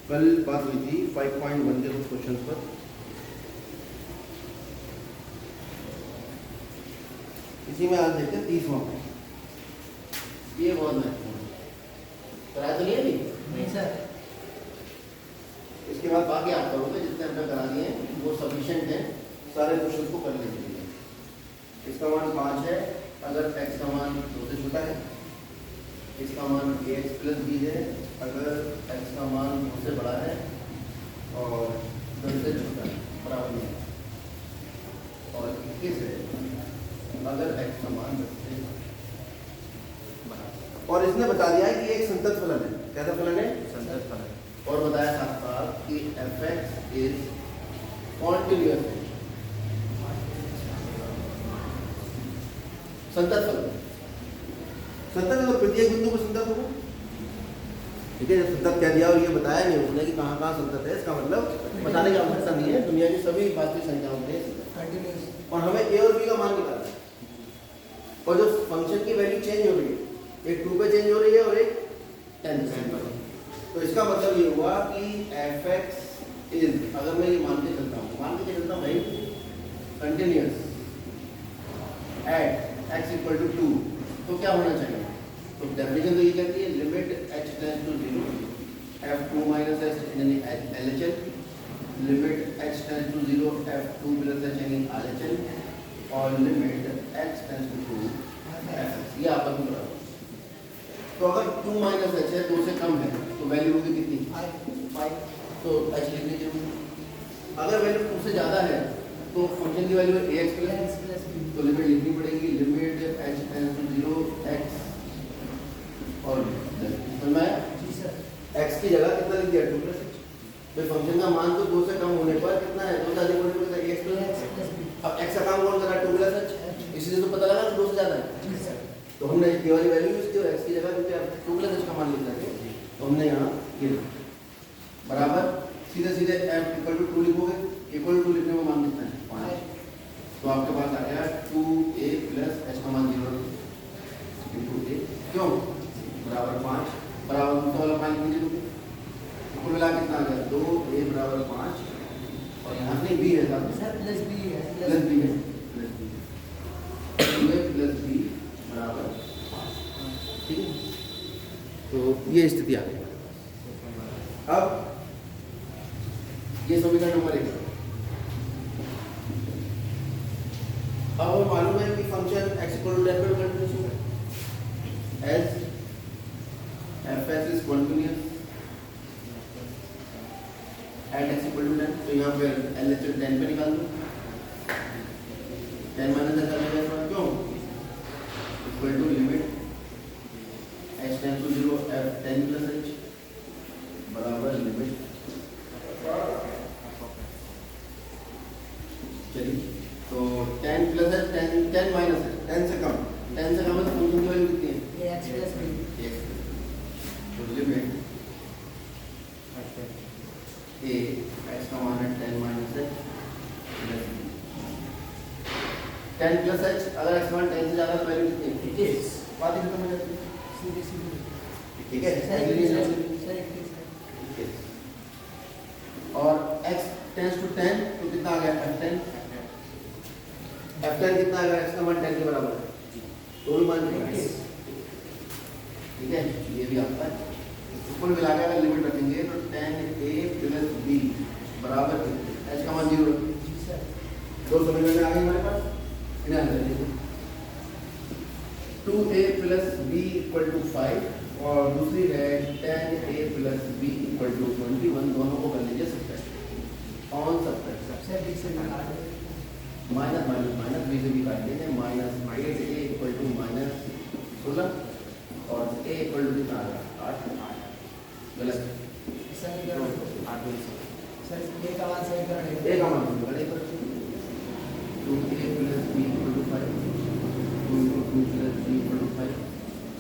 कल बात हुई थी 5.1 के कुछ क्वेश्चन पर। इसी में आज देखते हैं 30वां। ये बहुत महत्वपूर्ण कराया तो नहीं है अभी? नहीं सर। इसके बाद बाकी आप करोगे, जितने हमने करा दिए हैं वो सफिशिएंट है सारे क्वेश्चन को करने के लिए। इसका मान 5 है अगर x का मान 2 से छोटा है। इसका मान ax प्लस b है अगर x का मान 2 से बड़ा है और 10 से छोटा है, बराबर नहीं है। और 21 है अगर x का मान 10 से बड़ा। और इसने बता दिया है कि एक संतत फलन है। कैसा फलन है? संतत फलन। और बताया साथ साथ कि fx इज कॉन्टिन्यूअस है, संतत फलन। संतत है तो प्रत्येक बिंदु पर संतत होगा। ठीक है, जब संतत कह दिया और ये बताया नहीं उसने कि कहाँ कहाँ संतत है, इसका मतलब बताने की आवश्यकता नहीं है, दुनिया की सभी वास्तविक संख्याओं में कंटिन्यूअस। और हमें a और b का मान निकालना है। और जो फंक्शन की वैल्यू चेंज हो रही है, एक 2 पे चेंज हो रही है और एक 10 पे। तो इसका मतलब ये हुआ कि fx इज, अगर मैं ये मान के चलता हूँ भाई, continuous at x equal to 2, तो क्या होना चाहिए? तो डेफिनेशन तो ये कहती है limit h tends to 0 f2 minus h यानी LHL, limit h tends to 0 f2 plus h यानी RHL, और limit x tends to 2 fx। ये आपस में बराबर। तो अगर 2 माइनस h है 2 से कम है तो वैल्यू होगी कितनी? 5। तो h लिख लीजिए। अगर वैल्यू 2 से ज़्यादा है तो फंक्शन की वैल्यू ax प्लस, तो लिमिट लिखनी पड़ेगी limit h tends to 0 x और तो मैं x की जगह कितना लिख दिया? 2 प्लस h। भाई फंक्शन का मान तो 2 से कम होने पर कितना है? 2 से अधिक होने पर x प्लस। अब x का काम कौन कर रहा है? 2 प्लस h। इसलिए तो पता लगा कि 2 से ज़्यादा है। तो हमने ये वाली वैल्यू यूज की और x की जगह क्योंकि 2 प्लस h का मान लिख रहे हैं तो हमने यहाँ ये बराबर सीधे सीधे f इक्वल टू 2 लिखोगे। इक्वल टू लिखने में मान कितना है? 5। तो आपके पास आ गया 2a प्लस h का मान 0 इंटू a, क्यों? बराबर 5 बराबर दूसरा वाला 5 लिख लीजिए। कुल मिला कितना आ गया? 2a बराबर 5 और यहाँ नहीं b है साहब, प्लस b है, प्लस b है, प्लस b बराबर 5। ठीक है, तो ये स्थिति आ गई। अब ये समीकरण नंबर 1। अब हमें मालूम है कि फंक्शन x इक्वल टू 10 पर कंटिन्यूअस होगा as fx is continuous at x equal to 10। तो यहाँ पे LHL 10 पे निकाल दो। 10 माइनस h आ जाएगा, क्यों? Equal to limit h tends to 0 f 10 plus h बराबर लिमिट, चलिए तो 10 प्लस h 10 माइनस h 10 से कम है तो फंक्शन की वैल्यू कितनी है? x plus b। तो लिमिट a x का मान है 10 minus h plus 10 plus h, अगर x मान 10 से ज़्यादा तो वैल्यू कितनी है? 21। बात ही खत्म हो जाती है। ठीक है, और x टेंड्स टू 10 तो कितना आ गया? f10 कितना आएगा? x का मान 10 के बराबर है, तो भी मान 21। ठीक है, ये भी आपका है। कुल मिला के अगर लिमिट रखेंगे तो 10a प्लस b बराबर h का मान 0 है। दो समीकरण आ गए हमारे पास, इन्हें हल कर लीजिए। 2a plus b equal to 5 और दूसरी है 10a plus b equal to 21। दोनों को कर लीजिए subtract. On subtract minus minus minus b से भी काट देंगे। Minus 8a equal to minus 16 और a इक्वल टू कितना आ गया? 8। गलत, सर a का मान समीकरण है। का मान 2a plus b equal to 5 2 plus b equal to 5,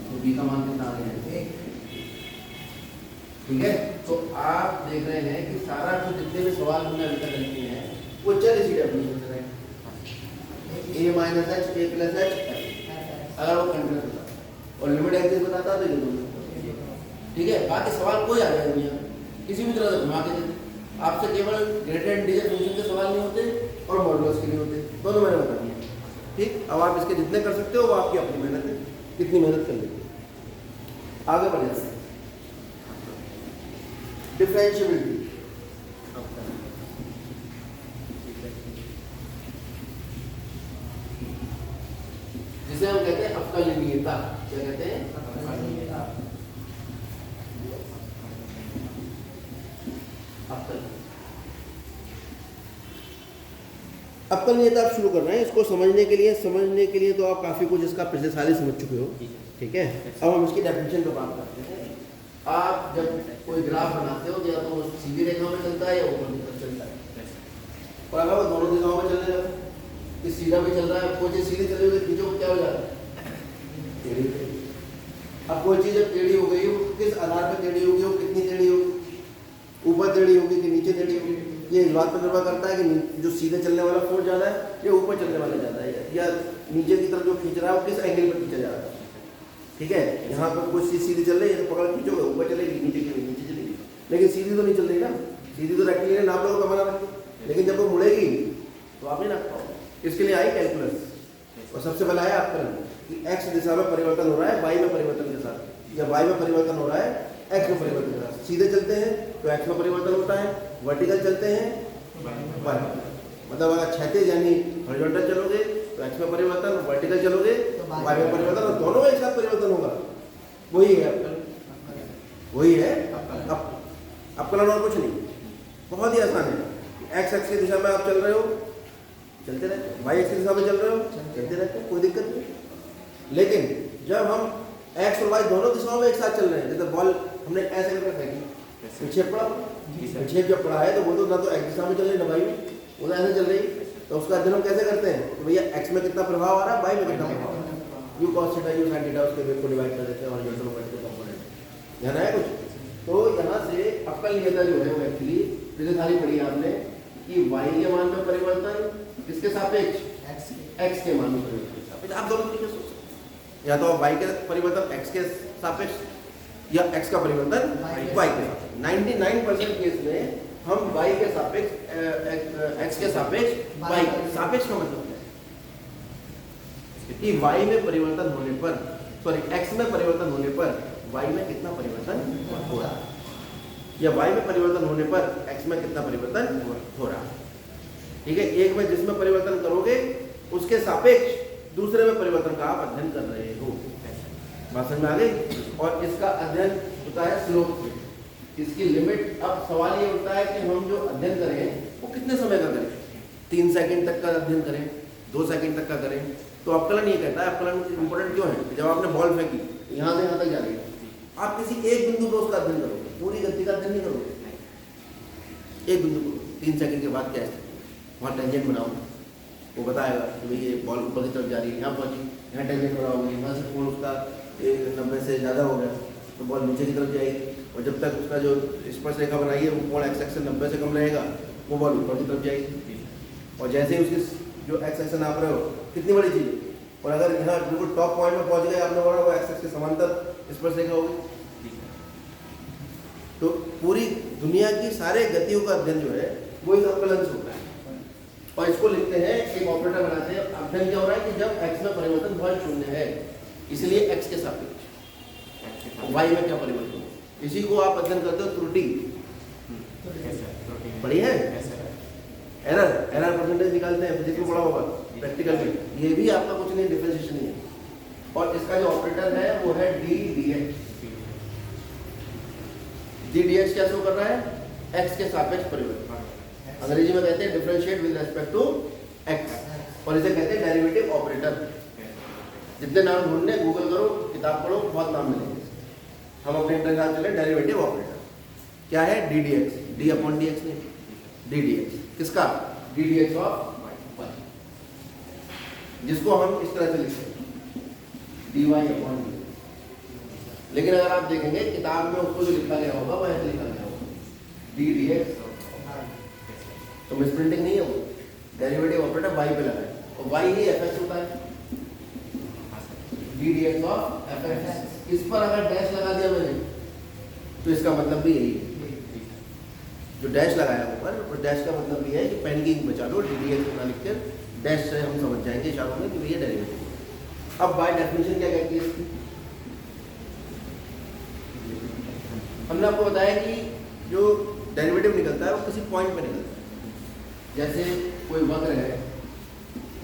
तो b का मान कितना आ गया? 1। ठीक है, तो आप देख रहे हैं कि सारा कुछ जितने भी सवाल हमने अभी तक लिखे हैं वो चल इसी डेफिनेशन से रहे हैं। a minus h a plus h अगर वो कंटिन्यूअस होता और लिमिट एक्सिस बताता तो ये दोनों। ठीक है, बाकी सवाल कोई आ जाए दुनिया में किसी भी तरह से घुमा के देते। आपसे केवल ग्रेटर इंटीजर फंक्शन के सवाल नहीं होते और मॉडुलस के नहीं होते, दोनों मैंने बता दिया। ठीक, अब आप इसके जितने कर सकते हो वो आपकी अपनी मेहनत है, कितनी मेहनत कर लेते हो। आगे बढ़ जाते हैं। डिफरेंशिएबिलिटी, जिसे हम कहते हैं अवकलनीयता। क्या कहते हैं? अवकलनीयता आप शुरू कर रहे हैं। इसको समझने के लिए तो आप काफ़ी कुछ इसका पिछले साल ही समझ चुके हो। ठीक है, अब हम इसकी डेफिनेशन पर बात करते हैं। आप जब कोई ग्राफ बनाते हो या तो सीधी रेखा में चलता है या ऊपर की तरफ चलता है, और अगर वो दोनों दिशाओं में चलने लगा, कि सीधा भी चल रहा है, कोई चीज़ सीधी चल रही है, नीचे को क्या हो जा रहा है? टेढ़ी। अब कोई चीज़ जब टेढ़ी हो गई हो, किस आधार पर टेढ़ी होगी, वो कितनी टेढ़ी होगी, ऊपर टेढ़ी होगी कि नीचे टेढ़ी होगी, ये इस बात पर निर्भर करता है कि जो सीधे चलने वाला फोर्स ज़्यादा है या ऊपर चलने वाला ज़्यादा है, या नीचे की तरफ जो खींच रहा है वो किस एंगल पर खींचा जा रहा है। ठीक है, यहाँ पर कुछ चीज़ सीधी चल रही है तो पकड़ खींचोगे, ऊपर चलेगी, नीचे चलेगी, लेकिन सीधी तो नहीं चल रही ना। सीधी तो रखनी है, नाप लो तो बना रखो, लेकिन जब वो मुड़ेगी तो आप नहीं नाप पाओगे। इसके लिए आई कैलकुलस, और सबसे पहला है अवकलन कि एक्स दिशा में परिवर्तन हो रहा है वाई में परिवर्तन के साथ, या वाई में परिवर्तन हो रहा है एक्स में परिवर्तन के साथ। सीधे चलते हैं तो एक्स में परिवर्तन होता है, वर्टिकल चलते हैं वाई, मतलब अगर क्षैतिज यानी हॉरिजॉन्टल चलोगे तो एक्स में परिवर्तन, वर्टिकल चलोगे तो वाई में परिवर्तन, और दोनों में एक साथ परिवर्तन होगा। वही है अवकलन, वही है अवकलन, और कुछ नहीं। बहुत ही आसान है। एक्स की दिशा में आप चल रहे हो, चलते रहते, वाई एक्स की दिशा में चल रहे हो, चलते रहते, कोई दिक्कत नहीं। लेकिन जब हम एक्स और वाई दोनों दिशाओं में एक साथ चल रहे हैं, जैसे बॉल हमने ऐसे करके फेंकी, विक्षेप पड़ा, विक्षेप जब पड़ा है तो वो तो ना तो एक्स दिशा में चल रही, ना वाई में, वो तो ऐसे चल रही, तो उसका अध्ययन हम कैसे करते हैं कि भैया एक्स में कितना प्रभाव आ रहा है, वाई में कितना प्रभाव आ रहा है, you cos theta you sine theta, उसके वेग को डिवाइड कर देते हैं हॉरिजॉन्टल और वर्टिकल कंपोनेंट। ध्यान है कुछ? तो यहाँ से अवकलनीयता जो है वो एक्चुअली पिछले साल ही पढ़ी आपने कि वाई के मान में परिवर्तन किसके सापेक्ष, एक्स के मान में परिवर्तन। आप दोनों तरीके से सोच सकते हैं, या तो आप वाई के परिवर्तन एक्स के सापेक्ष या एक्स का परिवर्तन वाई के सापेक्ष। 99% केस में हम वाई के सापेक्ष एक्स के सापेक्ष वाई के सापेक्ष का मतलब है कि वाई में परिवर्तन होने पर, सॉरी एक्स में परिवर्तन होने पर वाई में कितना परिवर्तन हो रहा है, या वाई में परिवर्तन होने पर एक्स में कितना परिवर्तन हो रहा है। ठीक है, एक में जिसमें परिवर्तन करोगे उसके सापेक्ष दूसरे में परिवर्तन का आप अध्ययन कर रहे हो। बात समझ में आ गई? और इसका अध्ययन होता है स्लोप से, इसकी लिमिट। अब सवाल ये होता है कि हम जो अध्ययन करें वो कितने समय का करें, 3 सेकंड तक का अध्ययन करें, 2 सेकंड तक का करें। तो अवकलन ये कहता है, अवकलन इंपॉर्टेंट क्यों है? जब आपने बॉल फेंकी यहाँ से यहाँ तक जा रही है, आप किसी एक बिंदु पर उसका अध्ययन करोगे, पूरी गति का अध्ययन नहीं करोगे। एक बिंदु को 3 सेकंड के बाद क्या है, वहाँ टेंजेंट बनाओ, वो बताएगा कि भाई ये बॉल ऊपर की तरफ जा रही है, यहाँ पहुँची, यहाँ टेंजेंट बनाओगे, यहाँ से कोण उसका 90 से ज़्यादा हो गया तो बॉल नीचे की तरफ जाएगी, और जब तक उसका जो स्पर्श रेखा बनाई है वो कोण एक्स एक्स से 90 से कम रहेगा, वो बॉल ऊपर की तरफ जाएगी। और जैसे ही उसकी जो एक्स एक्स नाप रहे हो कितनी बड़ी चीज़, और अगर यहाँ बिल्कुल टॉप पॉइंट में पहुँच गए आपने बोला वो एक्स एक्स के समांतर स्पर्श रेखा होगी। तो पूरी दुनिया की सारे गतियों का अध्ययन जो है वो इस अवकलन से होता है, और इसको लिखते हैं, एक ऑपरेटर बनाते हैं। अध्ययन क्या हो रहा है कि जब एक्स में परिवर्तन बहुत शून्य है, इसलिए एक्स के सापेक्ष वाई में क्या परिवर्तन हो, इसी को आप अध्ययन करते हो त्रुटि। पढ़ी है? एरर परसेंटेज निकालते हैं, फिजिक्स में पढ़ा होगा, प्रैक्टिकल में। ये भी आपका कुछ नहीं, डिफरेंशिएशन ही है। और इसका जो ऑपरेटर है वो है d d x. D d x क्या शो कर रहा है? एक्स के सापेक्ष परिवर्तन। अंग्रेजी में कहते हैं differentiate with respect to x, और इसे कहते हैं डेरिवेटिव ऑपरेटर। जितने नाम ढूंढने, गूगल करो, किताब पढ़ो, बहुत नाम मिलेंगे। हम अपने इंटरनेट चले डेरिवेटिव ऑपरेटर क्या है? D d x, d upon d x नहीं, डी डी एक्स किसका? D d x of y, जिसको हम इस तरह से लिखते हैं डी वाई अपॉन डी। लेकिन अगर आप देखेंगे किताब में उसको जो लिखा गया होगा वह ऐसे लिखा गया होगा डी डी एक्स, तो मिसप्रिंटिंग नहीं है, वो डेरिवेटिव ऑपरेटर वाई पे लगा है, और वाई ही एफ एक्स होता है, d d x of f x. इस पर अगर डैश लगा दिया मैंने तो इसका मतलब भी यही है। जो डैश लगाया ऊपर, और डैश का मतलब ये है कि पेन की इंक बचा लो, DDX ना लिख कर डैश से हम समझ जाएंगे इशारों में कि ये डेरिवेटिव। अब बाय डेफिनेशन क्या कहती है इसकी? हमने आपको बताया कि जो डेरिवेटिव निकलता है वो किसी पॉइंट पे निकलता है। जैसे कोई वक्र है,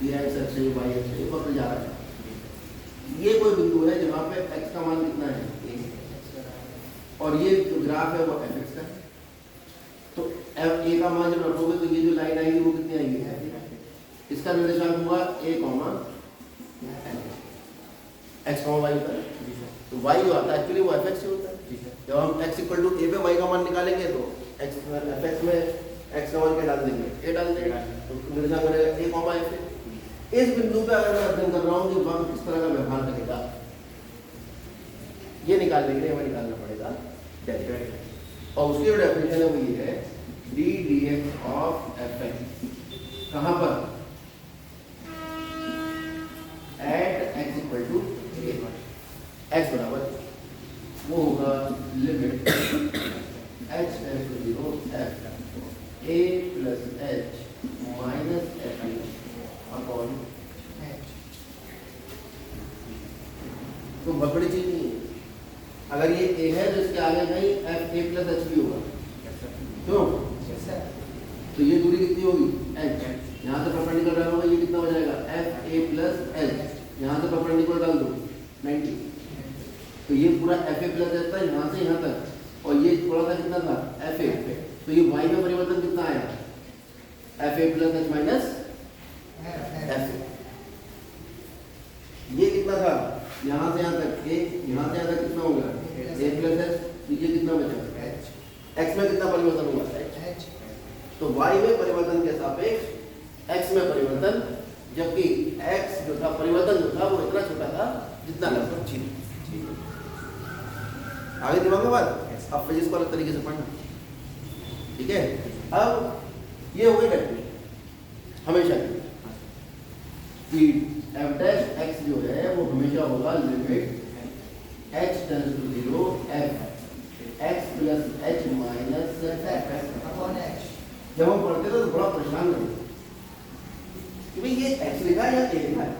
ये एक्स अक्ष है, वाई अक्ष है, वक्र जा रहा है, ये कोई बिंदु है जहाँ पे x का मान कितना है, और ये जो ग्राफ है वो fx का है। तो a का मान जब रखोगे तो ये जो लाइन आएगी वो कितनी आएगी है, इसका निर्देशांक हुआ a, x, y होता है। तो y जो आता है एक्चुअली वो fx से होता है। जब हम x इक्वल टू a पे y का मान निकालेंगे तो fx में x का मान क्या डाल देंगे, a डाल देंगे, तो निर्देशांक बनेगा a, f। इस बिंदु पे अगर मैं अध्ययन कर रहा हूँ कि वक्र किस तरह का व्यवहार करेगा, ये निकालने के लिए हमें निकालना पड़ेगा डेरिवेटिव। और उसकी जो डेफिनेशन है वो ये है d d x of f x. कहाँ पर? At x equal to x बराबर वो होगा limit h tends to 0 f a plus h minus f upon h. तो बहुत बड़ी चीज नहीं है। अगर ये a है तो इसके आगे कहीं एफ ए प्लस एच भी होगा, क्यों? तो ये दूरी कितनी होगी, h। यहाँ से परपेंडिकुलर डाल होगा, ये कितना हो जाएगा एफ ए प्लस एच। यहाँ से परपेंडिकुलर डाल दो 90, तो ये पूरा एफ ए प्लस एच था यहाँ से यहाँ तक, और ये थोड़ा सा कितना था एफ ए। तो ये y में परिवर्तन कितना आया, F a plus h minus F. ये कितना था यहाँ से यहाँ तक a, यहाँ से यहाँ तक कितना होगा a प्लस एच। तो ये कितना बचा x में कितना परिवर्तन हुआ h। तो y में परिवर्तन के सापेक्ष x में परिवर्तन, जबकि x जो था परिवर्तन जो था वो इतना छोटा था जितना लगभग 0। आगे दिमाग में बात, अब फिजिक्स को अलग तरीके से पढ़ना, ठीक है। अब ये हो गई डेफिनेशन हमेशा की एफ डैश एक्स जो है वो हमेशा होगा limit h tends to 0 f x plus h minus f upon h. जब हम पढ़ते थे तो बड़ा परेशान करते कि भाई ये एक्स लिखा है या ए लिखा है,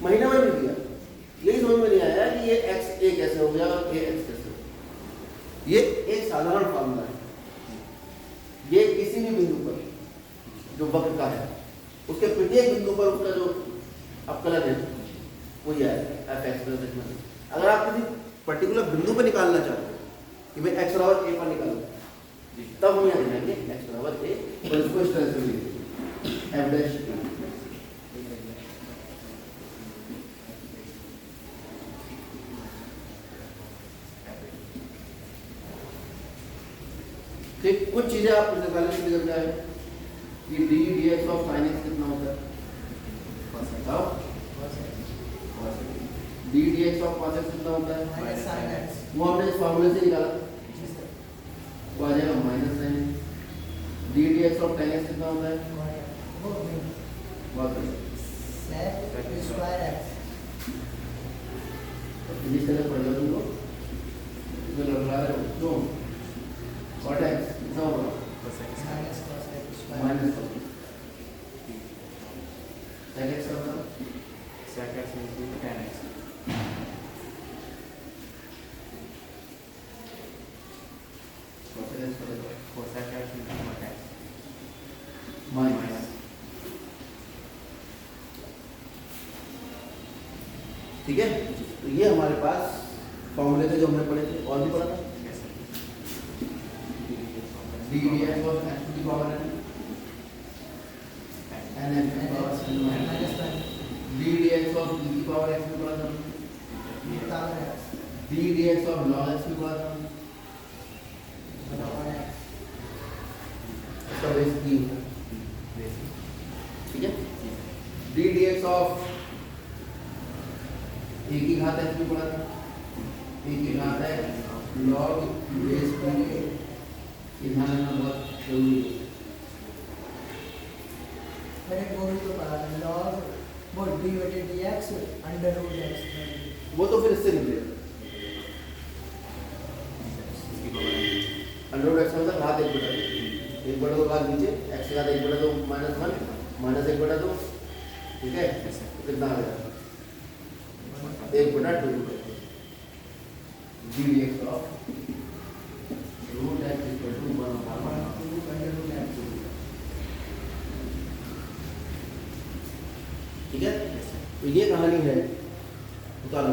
महीना में भी दिया, यही समझ में नहीं आया कि ये एक्स ए कैसे हो गया और ए एक्स कैसे हो गया। ये एक साधारण फॉर्मूला है, ये किसी भी बिंदु पर जो वक्र का है उसके प्रत्येक बिंदु पर उसका जो अवकलन है वो ये है F x plus h minus. अगर आप किसी पर्टिकुलर बिंदु पर निकालना चाहते हो कि भाई एक्स बराबर ए पर निकालो, तब हम यहाँ लिखेंगे एक्स बराबर ए और इसको इस तरह से लिखेंगे एफ डैश। ठीक, कुछ चीजें आप निकालने के लिए जाए कि D d x of sine x कितना होता है, d d x of cos x कितना होता है माइनस साइन एक्स। वो हमने इस फार्मूले से निकाला, वो आ जाएगा minus sine x. D d x of ten x कितना होता है, बहुत बढ़िया स्क्वायर एक्स। फिजिक्स के पढ़ लो तुमको, जो लग रहा है जो कॉट एक्स कितना होगा माइनस कॉस सेक एक्स का मतलब sec x into tan x। Cosec x into cot x minus. ठीक है, तो ये हमारे पास फॉर्मूले थे जो हमने पढ़े थे, और भी पढ़ा था d d x of x to the power n n x to the power n d d x of e की पावर x में पढ़ा था, d d x of log x में पढ़ा था, इसका बेस e होता है, ठीक है। डी डी एक्स ऑफ ए की घात x में पढ़ा था, ए की घात है log बेस p, ध्यान रखना बहुत जरूरी है। मैंने वो भी तो पढ़ा था log वो divided dx under root x। वो तो फिर इससे निकलेगा, अंडर रूट x मतलब घात 1/2। एक बटा दो भाग नीचे एक्स का 1 बटा 2 माइनस 1 माइनस 1 बटा 2, ठीक है, कितना आ गया 1 बटा 2 d x of root x equal to 1/2 ठीक है। तो ये कहानी है उतारो।